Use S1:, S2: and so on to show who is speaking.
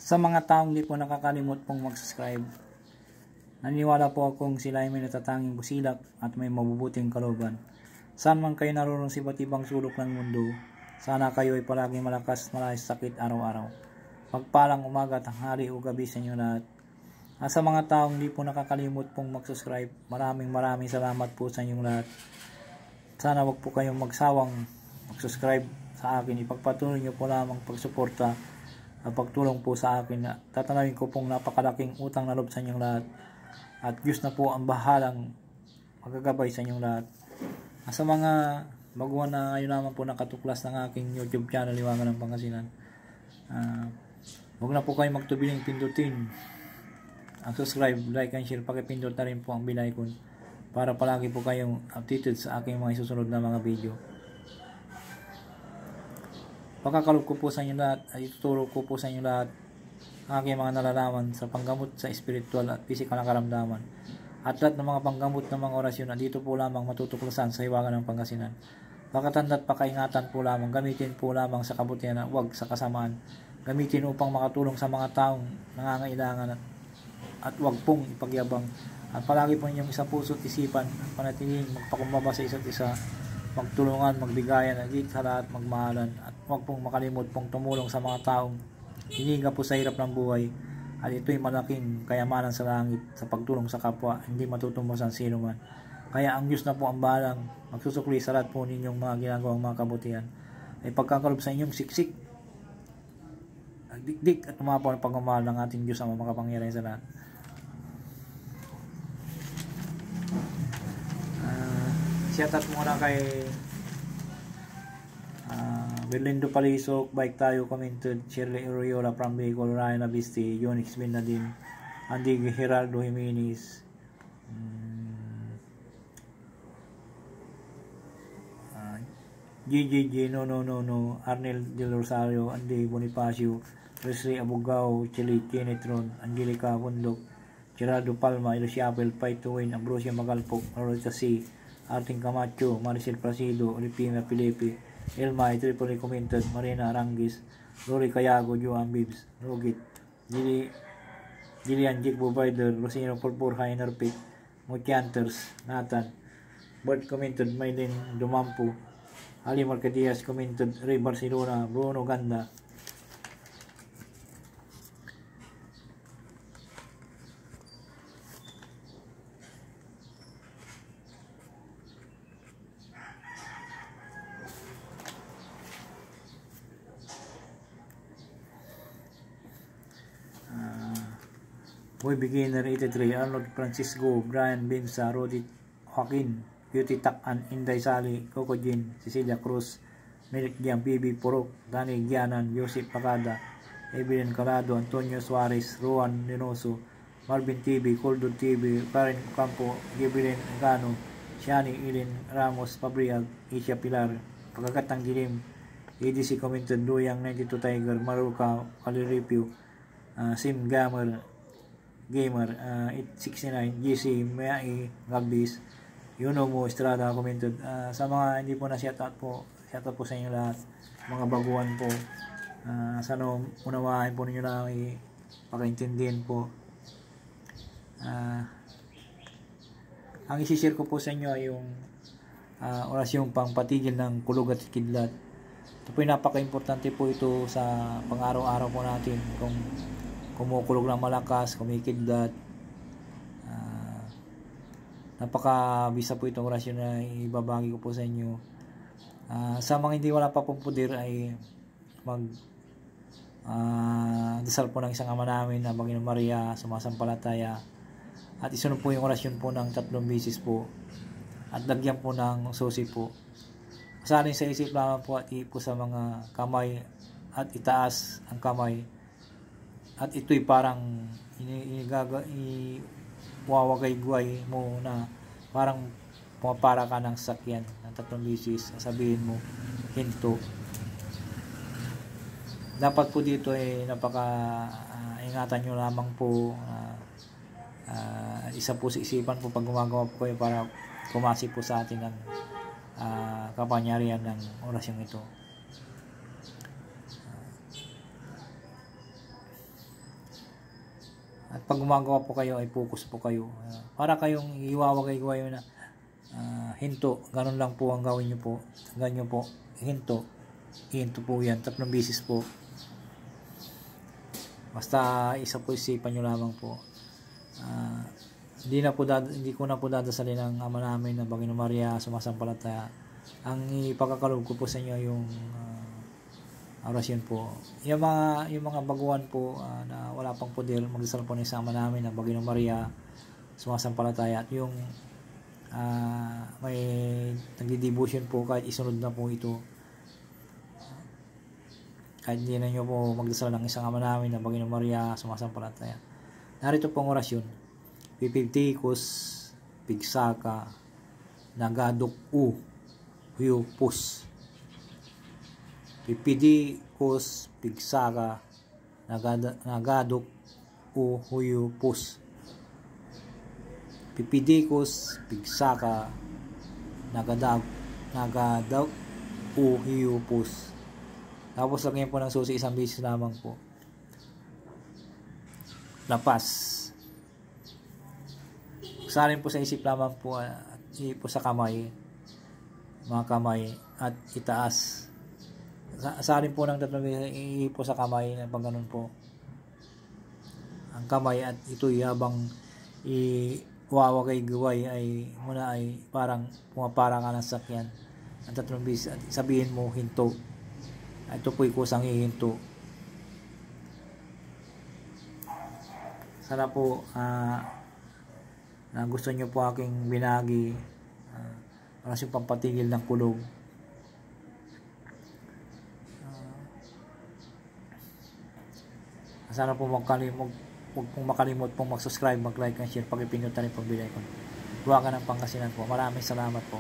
S1: Sa mga taong di po nakakalimot pong mag-subscribe, naniniwala po akong sila ay may natatanging busilak at may mabubuting kalooban. Saan man kayo naroon sa iba't ibang sulok ng mundo, sana kayo ay palaging malakas malayas sakit araw-araw. Pagpalang umaga, tanghali o gabi sa inyo lahat. At sa mga taong di po nakakalimot pong mag-subscribe, maraming salamat po sa inyong lahat. Sana wag po kayong magsawang mag-subscribe sa akin. Ipagpatuloy nyo po lamang pagsuporta at pagtulong po sa akin. Tatanawin ko pong napakalaking utang na loob sa inyong lahat. At Diyos na po ang bahalang magagabay sa inyong lahat. At sa mga baguhan na ngayon naman po nakatuklas ng aking YouTube channel, Liwangan ng Pangasinan, huwag na po kayong magtubiling pindutin ang subscribe, like, and share. Pakipindot na rin po ang bell icon para palagi po kayong updated sa aking mga isusunod na mga video. Pagkakalob ko po sa inyo lahat ay ituturo ko po sa inyo lahat ang aking mga nalalaman sa panggamot sa spiritual at physical na karamdaman. At lahat ng mga panggamot ng mga orasyon na dito po lamang matutuklasan sa Hiwaga ng Pangasinan. Pakatanda at pakaingatan po lamang, gamitin po lamang sa kabutihan at huwag sa kasamaan. Gamitin upang makatulong sa mga taong nangangailangan at huwag pong ipagyabang. At palagi po ninyong isa puso't isipan at panatiling magpakumbaba sa isa't isa, magtulungan, magbigayan, at higit sa lahat magmahalan. At huwag pong makalimot pong tumulong sa mga taong hinihinga po sa hirap ng buhay. At ito'y malaking kayamanan sa langit sa pagtulong sa kapwa, hindi matutumbasan sino man. Kaya ang Diyos na po ang bahalang magsusukli sa lahat po ninyong mga ginagawang mga kabutihan. Ay pagkakalob sa inyong siksik, dikdik at umapaw ng pagmamahal ng ating Diyos ang makapangyarihan sa lahat. Shoutout muna kay Berlindo Palisok, Bike Tayo Commented, Shirley Uriola from Bicol, Ryan Abisti, Yonix Binadin, Andy Geraldo Jimenez, GGG no, Arnel Del Rosario, Andy Bonifacio, Wesley Abugao, Chili Kenetron, Angelica Bundok, Geraldo Palma, Elosia Apel, Fight to Win, Ambrosia Magalpok, Loretta C, Arting Camacho, Maricel Placido, Olipina Filipe, Elma, Tripoli Commented, Marina Arangis, Lori Cayago, Joan Bibs, Rogit, Gillian Jake Provider, Rosino Purpur, Hainer Pick, Motianters, Nathan, Bert Commented, Maylin Dumampu, Ali Marcadias Commented, Ray Barcelona, Bruno Ganda, Boy Beginner 83, Arnold Francisco, Brian Binsa, Rodi Joaquin, Beauty Takan, Inday Sali, Coco Jean, Cecilia Cruz, Milik Giang, PB Purok, Dani Gianan, Joseph Pagada, Evelyn Calado, Antonio Suarez, Ruan Linoso, Marvin TV, Coldon TV, Karen Campo, Gabriel Gano, Shani Ilin Ramos, Pabriag, Isha Pilar, Pagkakatang Dilim, EDC Commented, Duyang 92 Tiger, Maruka, Kaliripio, Sim Gamer, 869, GC, Mayai, Gabis, Yuno mo, Estrada, Commented. Sa mga hindi po na shoutout po sa inyo lahat, mga baguhan po. Sana unawain po ninyo lang, pakaintindihan po. Ang isishare ko po sa inyo ay yung orasyong pangpatigil ng kulog at kidlat. Ito po yung napaka-importante po ito sa pang-araw-araw po natin. Kung kumukulog ng malakas, kumikidlat, napakabisa po itong orasyon na ibabagi ko po sa inyo. Sa mga hindi wala pa pong pudir ay dasal po ng isang ama namin na Panginoon Maria, sumasampalataya, at isunod po yung orasyon po ng 3 beses po at lagyan po ng susi po. Asalin sa isip lamang po at ipo sa mga kamay at itaas ang kamay. At ito'y parang iwawagay-guay mo na parang pumapara ka ng sakyan ng 3 beses. Sabihin mo, hinto. Dapat po dito ay ingatan nyo lamang po. Isa po sa isipan po pag gumagawa po kayo para kumasi po sa atin ang kapangyarihan ng orasyong ito. At pag gumagawa po kayo ay focus po kayo. Para kayong iwawagay-gawayo na hinto. Ganun lang po ang gawin nyo po. Ganyan po. Hinto. Hinto po yan. 3 beses po. Basta isa po isipan nyo lamang po. Hindi ko na po dadasalin ang Ama namin na Panginoon Maria sumasampalataya. Ang ipagkakalob ko po sa inyo yung orasyon po. Yung mga baguhan po na wala pang poder, magdasal po ng Ama namin na Panginoon Maria sumasampalataya. At yung may nagdi-devotion po, kahit isunod na po ito, kahit hindi na nyo po magdasal ng isang Ama namin na Panginoon Maria sumasampalataya. Narito pong orasyon. Pipiptikos pigsaka nagadok huyupus. Pipidikos pigsaka nagadok huyupus. Pipidikos pigsaka nagadok huyupus. Tapos lagyan po ng susi 1 beses lamang po. Lapas. Salin po sa isip lamang po at po sa kamay, mga kamay, at itaas. Salin po ng 3 beses po sa kamay, pag ganun po ang kamay, at ito'y habang iwawagay-gaway ay muna ay parang pumapara ka ng sakyan ang 3 beses at sabihin mo hinto. Ito po'y kusang hihinto. Sana po na gusto nyo po aking binagi orasyon pampatigil ng kulog. Sana po huwag pong makalimot pong mag-subscribe, mag-like and share, pag-ipindot na rin pag-bell icon. Huwagan ng Pangasinan po. Maraming salamat po.